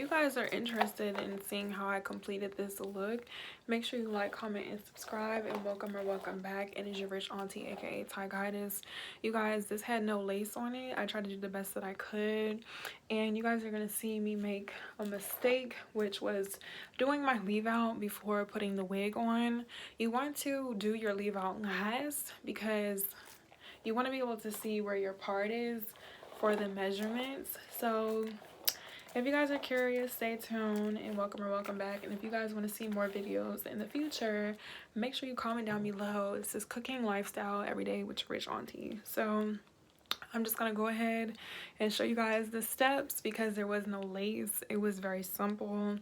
you guys are interested in seeing how I completed this look, make sure you like, comment, and subscribe. And welcome or welcome back. It is your rich auntie, aka Ty Guidance. You guys, this had no lace on it. I tried to do the best that I could, and you guys are gonna see me make a mistake, which was doing my leave out before putting the wig on. You want to do your leave out last because you want to be able to see where your part is for the measurements. So if you guys are curious, stay tuned, and welcome or welcome back. And if you guys want to see more videos in the future, make sure you comment down below. This is cooking lifestyle every day with your rich auntie. So I'm just gonna go ahead and show you guys the steps because there was no lace. It was very simple,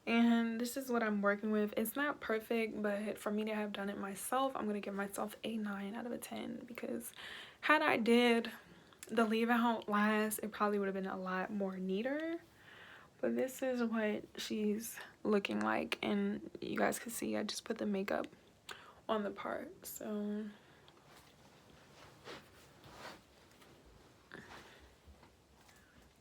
and this is what I'm working with. It's not perfect, but for me to have done it myself, I'm gonna give myself a 9 out of a 10 because had I did the leave out last, it probably would have been a lot more neater. But this is what she's looking like, and you guys can see I just put the makeup on the part. So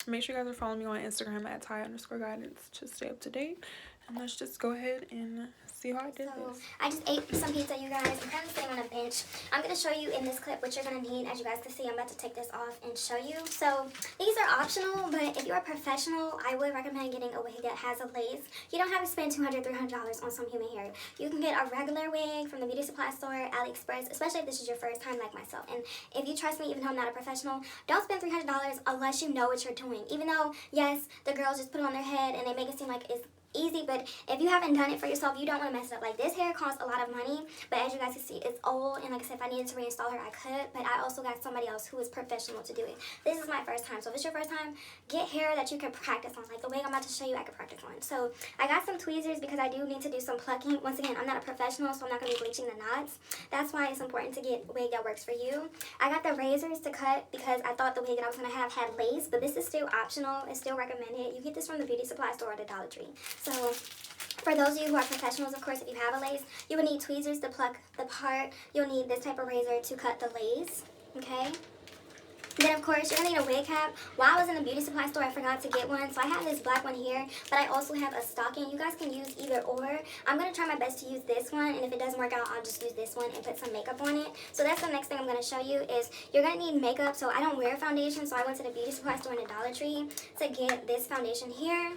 make sure you guys are following me on Instagram at Ty_guidance to stay up to date. And let's just go ahead and see how I did this. I just ate some pizza, you guys. I'm currently sitting on a bench. I'm going to show you in this clip what you're going to need. As you guys can see, I'm about to take this off and show you. So these are optional, but if you're a professional, I would recommend getting a wig that has a lace. You don't have to spend $200, $300 on some human hair. You can get a regular wig from the beauty supply store, AliExpress, especially if this is your first time like myself. And if you trust me, even though I'm not a professional, don't spend $300 unless you know what you're doing. Even though, yes, the girls just put it on their head and they make it seem like it's easy, but if you haven't done it for yourself, you don't want to mess it up. Like, this hair costs a lot of money, but as you guys can see, it's old, and like I said, if I needed to reinstall her, I could, but I also got somebody else who is professional to do it. This is my first time, so if it's your first time, get hair that you can practice on. Like the wig I'm about to show you, I can practice on. So I got some tweezers because I do need to do some plucking. Once again, I'm not a professional, so I'm not going to be bleaching the knots. That's why it's important to get a wig that works for you. I got the razors to cut because I thought the wig that I was going to have had lace, but this is still optional. It's still recommended. You get this from the beauty supply store or the Dollar Tree. So for those of you who are professionals, of course, if you have a lace, you will need tweezers to pluck the part. You'll need this type of razor to cut the lace, okay? Then, of course, you're going to need a wig cap. While I was in the beauty supply store, I forgot to get one. So I have this black one here, but I also have a stocking. You guys can use either or. I'm going to try my best to use this one, and if it doesn't work out, I'll just use this one and put some makeup on it. So that's the next thing I'm going to show you is you're going to need makeup. So I don't wear foundation, so I went to the beauty supply store in the Dollar Tree to get this foundation here.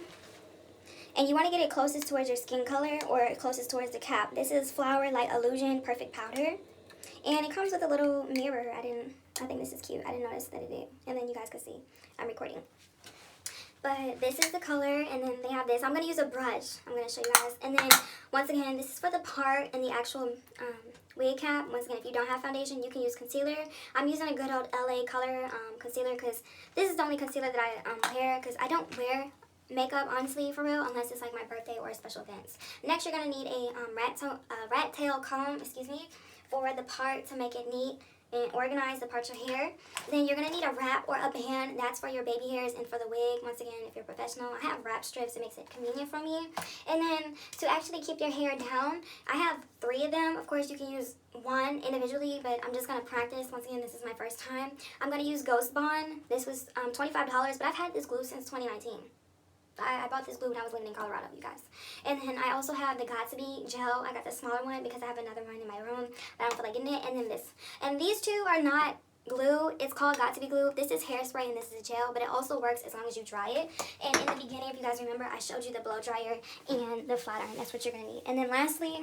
And you want to get it closest towards your skin color or closest towards the cap. This is Flower Light Illusion Perfect Powder. And it comes with a little mirror. I think this is cute. I didn't notice that it did. And then you guys can see I'm recording. But this is the color, and then they have this. I'm going to use a brush. I'm going to show you guys. And then, once again, this is for the part and the actual wig cap. Once again, if you don't have foundation, you can use concealer. I'm using a good old LA Color concealer because this is the only concealer that I wear because I don't wear makeup, honestly, for real, unless it's like my birthday or special events. Next, you're going to need a rat tail comb, for the part to make it neat and organize the parts of hair. Then you're going to need a wrap or a band. That's for your baby hairs and for the wig. Once again, if you're professional, I have wrap strips. It makes it convenient for me. And then to actually keep your hair down, I have 3 of them. Of course, you can use one individually, but I'm just going to practice. Once again, this is my first time. I'm going to use Ghost Bond. This was $25, but I've had this glue since 2019. I bought this glue when I was living in Colorado, you guys. And then I also have the Got2b gel. I got the smaller one because I have another one in my room, but I don't feel like getting it. And then this. And these two are not glue. It's called Got2b glue. This is hairspray and this is gel, but it also works as long as you dry it. And in the beginning, if you guys remember, I showed you the blow dryer and the flat iron. That's what you're going to need. And then lastly,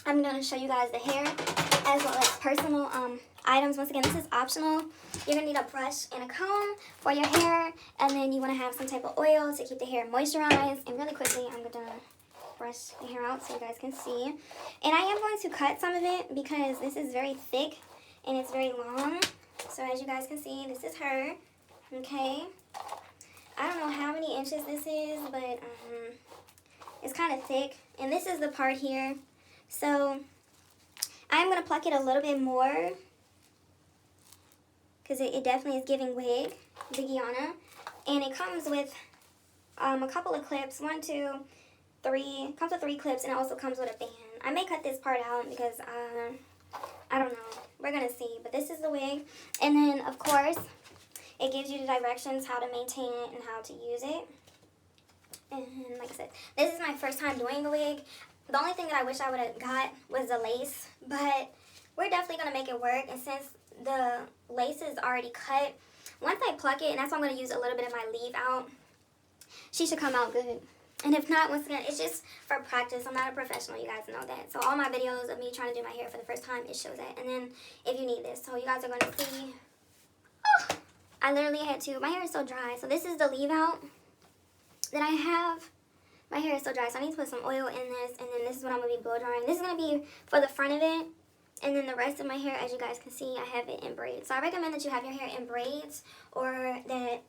I'm going to show you guys the hair as well as personal items. Once again, this is optional. You're going to need a brush and a comb for your hair, and then you want to have some type of oil to keep the hair moisturized. And really quickly, I'm going to brush the hair out so you guys can see. And I am going to cut some of it because this is very thick and it's very long. So as you guys can see, this is her. Okay. I don't know how many inches this is, but it's kind of thick. And this is the part here. So I'm going to pluck it a little bit more because it definitely is giving wig, Bigiana. And it comes with a couple of clips. 1, 2, 3. Comes with 3 clips, and it also comes with a band. I may cut this part out because I don't know. We're going to see. But this is the wig. And then, of course, it gives you the directions how to maintain it and how to use it. And like I said, this is my first time doing a wig. The only thing that I wish I would have got was the lace, but we're definitely going to make it work. And since the lace is already cut, once I pluck it, and that's why I'm going to use a little bit of my leave out, she should come out good. And if not, once again, it's just for practice. I'm not a professional, you guys know that. So all my videos of me trying to do my hair for the first time, it shows that. And then if you need this, so you guys are going to see, oh, I literally had to, my hair is so dry. So this is the leave out that I have. My hair is so dry, so I need to put some oil in this, and then this is what I'm going to be blow drying. This is going to be for the front of it, and then the rest of my hair, as you guys can see, I have it in braids. So I recommend that you have your hair in braids, or that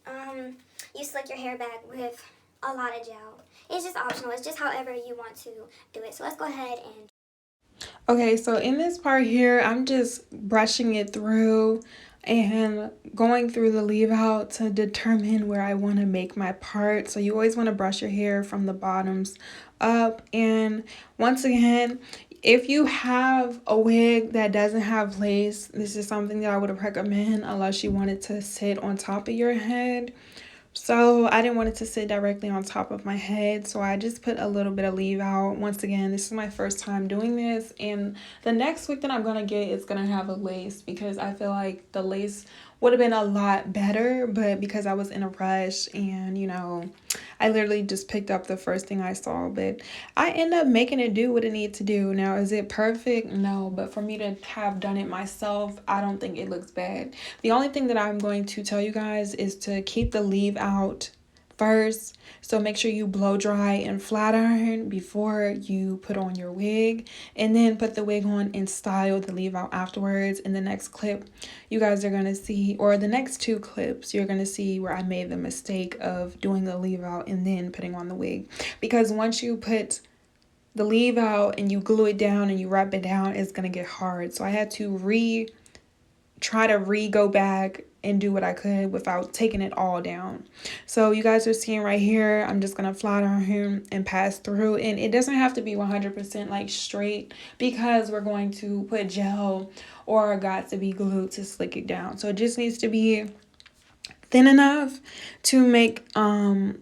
you slick your hair back with a lot of gel. It's just optional. It's just however you want to do it. So let's go ahead and... Okay, so in this part here, I'm just brushing it through and going through the leave out to determine where I want to make my part. So you always want to brush your hair from the bottoms up. And once again, if you have a wig that doesn't have lace, this is something that I would recommend unless you want it to sit on top of your head. So I didn't want it to sit directly on top of my head, so I just put a little bit of leave out. Once again, this is my first time doing this, and the next wig that I'm gonna get is gonna have a lace because I feel like the lace would have been a lot better, but because I was in a rush and, you know, I literally just picked up the first thing I saw, but I end up making it do what it needs to do. Now, is it perfect? No, but for me to have done it myself, I don't think it looks bad. The only thing that I'm going to tell you guys is to keep the leave out first. So make sure you blow dry and flat iron before you put on your wig, and then put the wig on and style the leave out afterwards. In the next clip, you guys are going to see, or the next two clips, you're going to see where I made the mistake of doing the leave out and then putting on the wig. Because once you put the leave out and you glue it down and you wrap it down, it's going to get hard. So I had to try to go back and do what I could without taking it all down. So you guys are seeing right here, I'm just gonna flat iron him and pass through, and it doesn't have to be 100% like straight because we're going to put gel or got to be glued to slick it down. So it just needs to be thin enough to make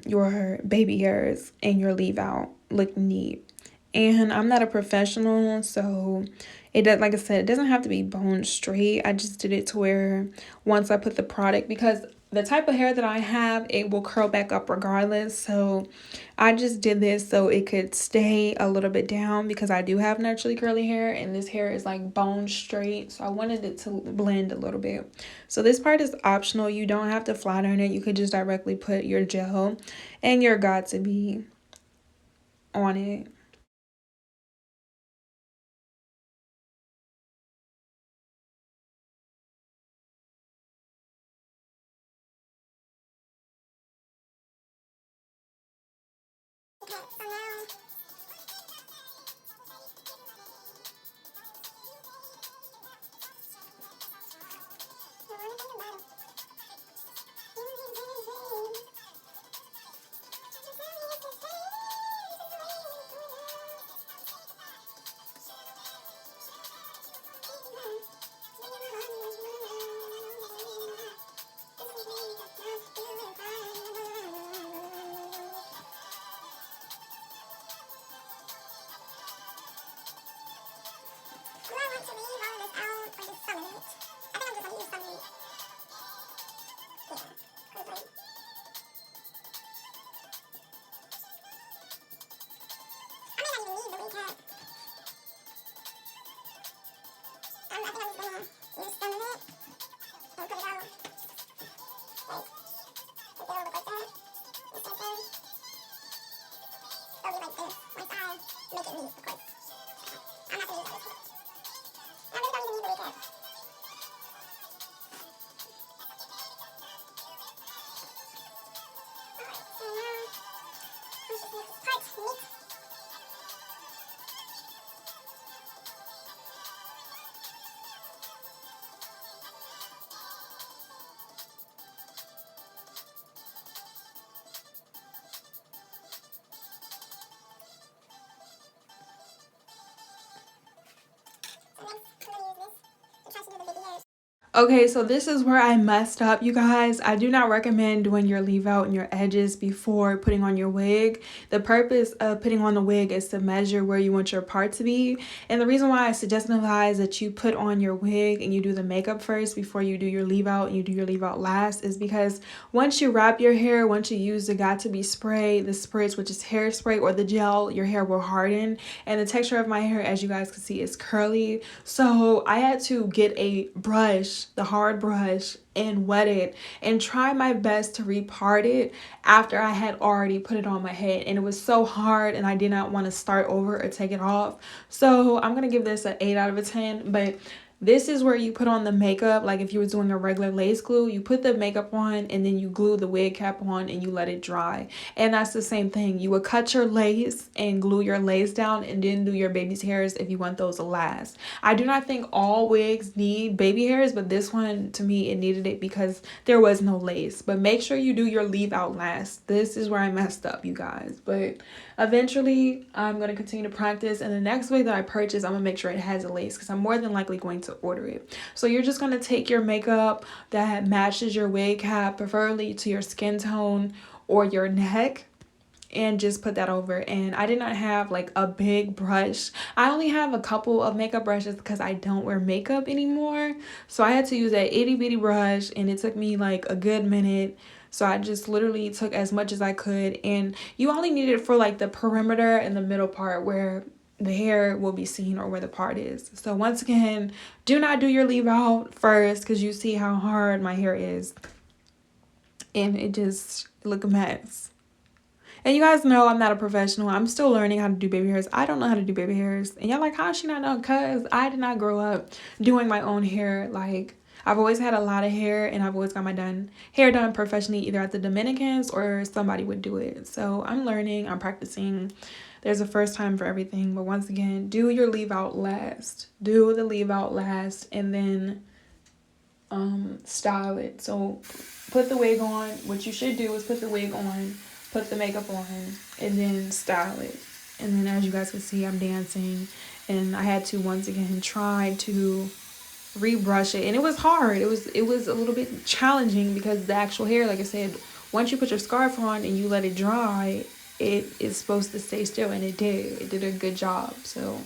your baby hairs and your leave out look neat. And I'm not a professional, so it does, like I said, it doesn't have to be bone straight. I just did it to where once I put the product, because the type of hair that I have, it will curl back up regardless. So I just did this so it could stay a little bit down because I do have naturally curly hair and this hair is like bone straight. So I wanted it to blend a little bit. So this part is optional. You don't have to flat iron it. You could just directly put your gel and your got2b on it. Okay, so now... Do I want to leave all of this out or just some of it? I think I'm just going to use some of it. Yeah, because like... I may not even need the wig cap. I think I'm just going to use some of it and put it out. Like, put it over like that. This right there. It'll be like this once I make it neat, of course. I'm not going to use all this. I really don't even need the wig cap. Alright, so now let's just make this part neat. So next, I'm going to use this to try to do the baby hairs. Okay, so this is where I messed up, you guys. I do not recommend doing your leave out and your edges before putting on your wig. The purpose of putting on the wig is to measure where you want your part to be. And the reason why I suggest and advise that you put on your wig and you do the makeup first before you do your leave out and you do your leave out last is because once you wrap your hair, once you use the got2b spray, the spritz, which is hairspray, or the gel, your hair will harden. And the texture of my hair, as you guys can see, is curly. So I had to get a brush, the hard brush, and wet it and try my best to repart it after I had already put it on my head. And it was so hard and I did not want to start over or take it off. So I'm going to give this an 8 out of a 10. But this is where you put on the makeup. Like if you were doing a regular lace glue, you put the makeup on and then you glue the wig cap on and you let it dry. And that's the same thing. You would cut your lace and glue your lace down and then do your baby's hairs if you want those to last. I do not think all wigs need baby hairs, but this one, to me, it needed it because there was no lace. But make sure you do your leave out last. This is where I messed up, you guys. But eventually, I'm going to continue to practice. And the next wig that I purchase, I'm going to make sure it has a lace because I'm more than likely going to order it. So you're just going to take your makeup that matches your wig cap, preferably to your skin tone or your neck, and just put that over. And I did not have like a big brush. I only have a couple of makeup brushes because I don't wear makeup anymore. So I had to use that itty bitty brush and it took me like a good minute. So I just literally took as much as I could, and you only need it for like the perimeter and the middle part where the hair will be seen or where the part is. So once again, do not do your leave out first because you see how hard my hair is and it just look a mess. And you guys know I'm not a professional. I'm still learning how to do baby hairs. I don't know how to do baby hairs. And y'all like, how she not know? Because I did not grow up doing my own hair. Like, I've always had a lot of hair and I've always got my hair done professionally, either at the Dominicans or somebody would do it. So I'm learning, I'm practicing. There's a first time for everything. But once again, do your leave out last. Do the leave out last and then style it. So put the wig on. What you should do is put the wig on, put the makeup on, and then style it. And then as you guys can see, I'm dancing, and I had to once again try to rebrush it, and it was hard. It was a little bit challenging because the actual hair, like I said, once you put your scarf on and you let it dry, it is supposed to stay still, and it did. It did a good job. So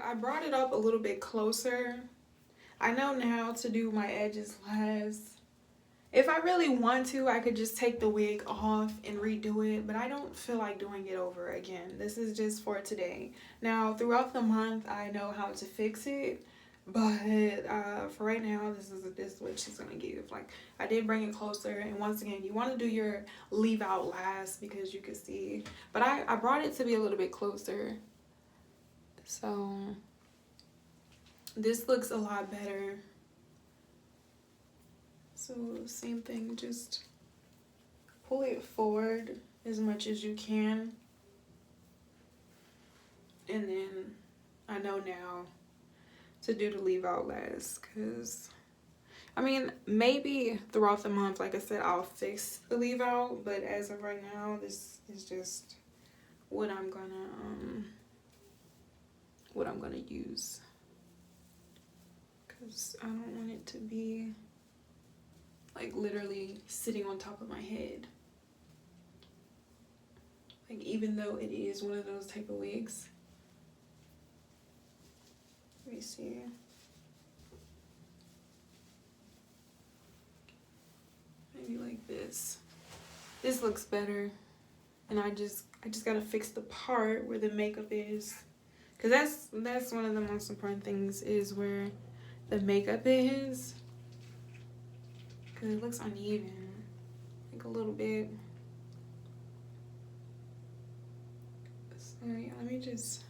I brought it up a little bit closer. I know now to do my edges last. If I really want to, I could just take the wig off and redo it, but I don't feel like doing it over again. This is just for today. Now, throughout the month, I know how to fix it, but for right now, this is what she's gonna give. Like, I did bring it closer, and once again, you want to do your leave out last because you can see. But I brought it to be a little bit closer, so this looks a lot better. So same thing, just pull it forward as much as you can. And then I know now to do the leave out last, because I mean, maybe throughout the month, like I said, I'll fix the leave out, but as of right now, this is just what I'm gonna use, because I don't want it to be like literally sitting on top of my head. Like, even though it is one of those type of wigs. Let me see. Maybe like this. This looks better. And I just gotta fix the part where the makeup is. Cause that's one of the most important things, is where the makeup is. Cause it looks uneven. Like a little bit. So yeah, let me just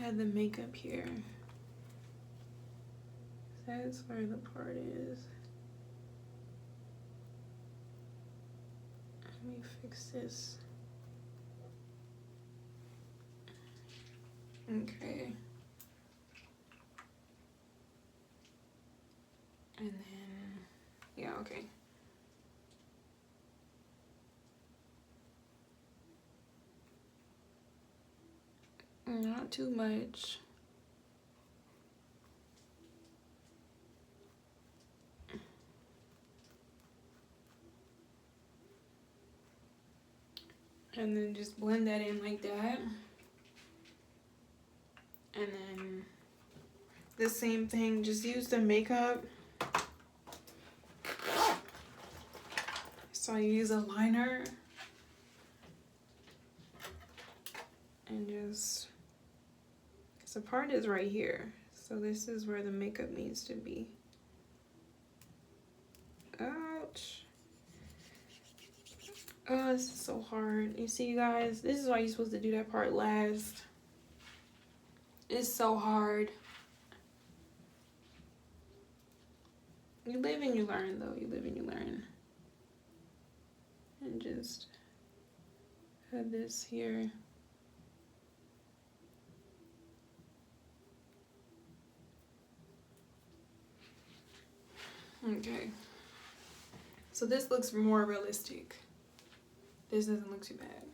add the makeup here. That's where the part is. Let me fix this. Okay. And then, yeah, okay. Not too much. And then just blend that in like that. And then the same thing, just use the makeup. So I use a liner. And just, the part is right here. So this is where the makeup needs to be. Ouch. Oh, this is so hard. You see, you guys, this is why you're supposed to do that part last. It's so hard. You live and you learn, though. You live and you learn. And just have this here. Okay. So this looks more realistic. This doesn't look too bad.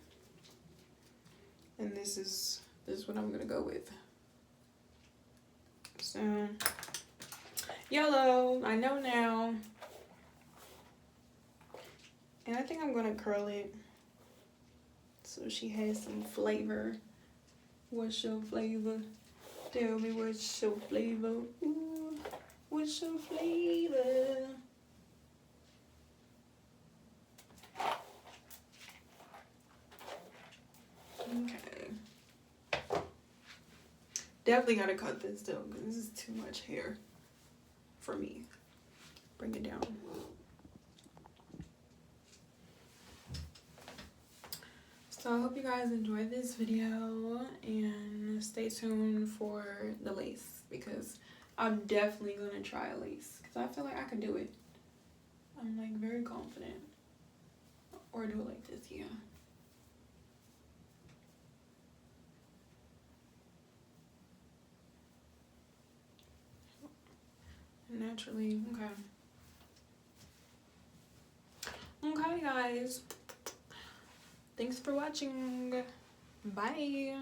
And this is what I'm gonna go with. So yellow, I know now. And I think I'm gonna curl it so she has some flavor. What's your flavor? Tell me what's your flavor. Ooh, what's your flavor? Okay. Definitely gotta cut this though, because this is too much hair for me. Bring it down. So I hope you guys enjoyed this video, and stay tuned for the lace, because I'm definitely gonna try a lace, because I feel like I can do it. I'm like very confident. Or do it like this, yeah. Naturally, okay. Okay, guys. Thanks for watching. Bye.